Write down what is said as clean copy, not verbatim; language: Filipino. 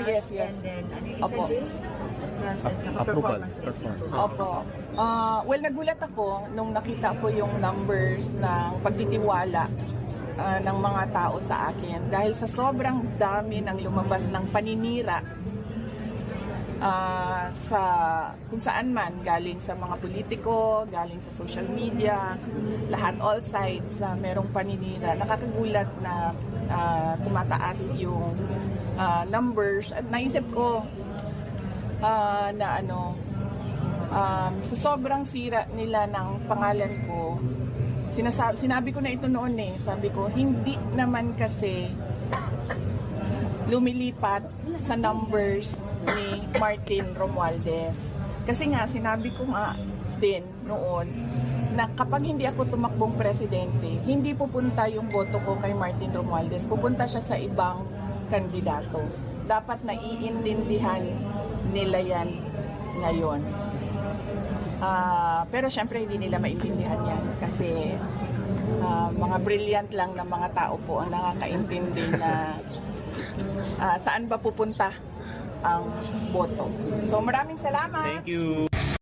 Yes, yes. And then, ano yung isa, Opo. Jace? Trust at saka Approval. performance. Opo. Well, nagulat ako nung nakita ko yung numbers ng pagtitiwala ng mga tao sa akin dahil sa sobrang dami ng lumabas ng paninira sa kung saan man, galing sa mga politiko, galing sa social media, lahat, all sides, merong paninira. Nakakagulat na tumataas yung numbers at naisip ko na sa sobrang sira nila ng pangalan ko, sinabi ko na ito noon sabi ko, hindi naman kasi lumilipat sa numbers ni Martin Romualdez. Kasi nga, sinabi ko nga din noon na kapag hindi ako tumakbong presidente, hindi pupunta yung boto ko kay Martin Romualdez, pupunta siya sa ibang kandidato. Dapat naiintindihan nila yan ngayon. Pero syempre hindi nila maintindihan yan kasi mga brilliant lang na mga tao po ang nakakaintindi na saan ba pupunta ang boto. So maraming salamat! Thank you!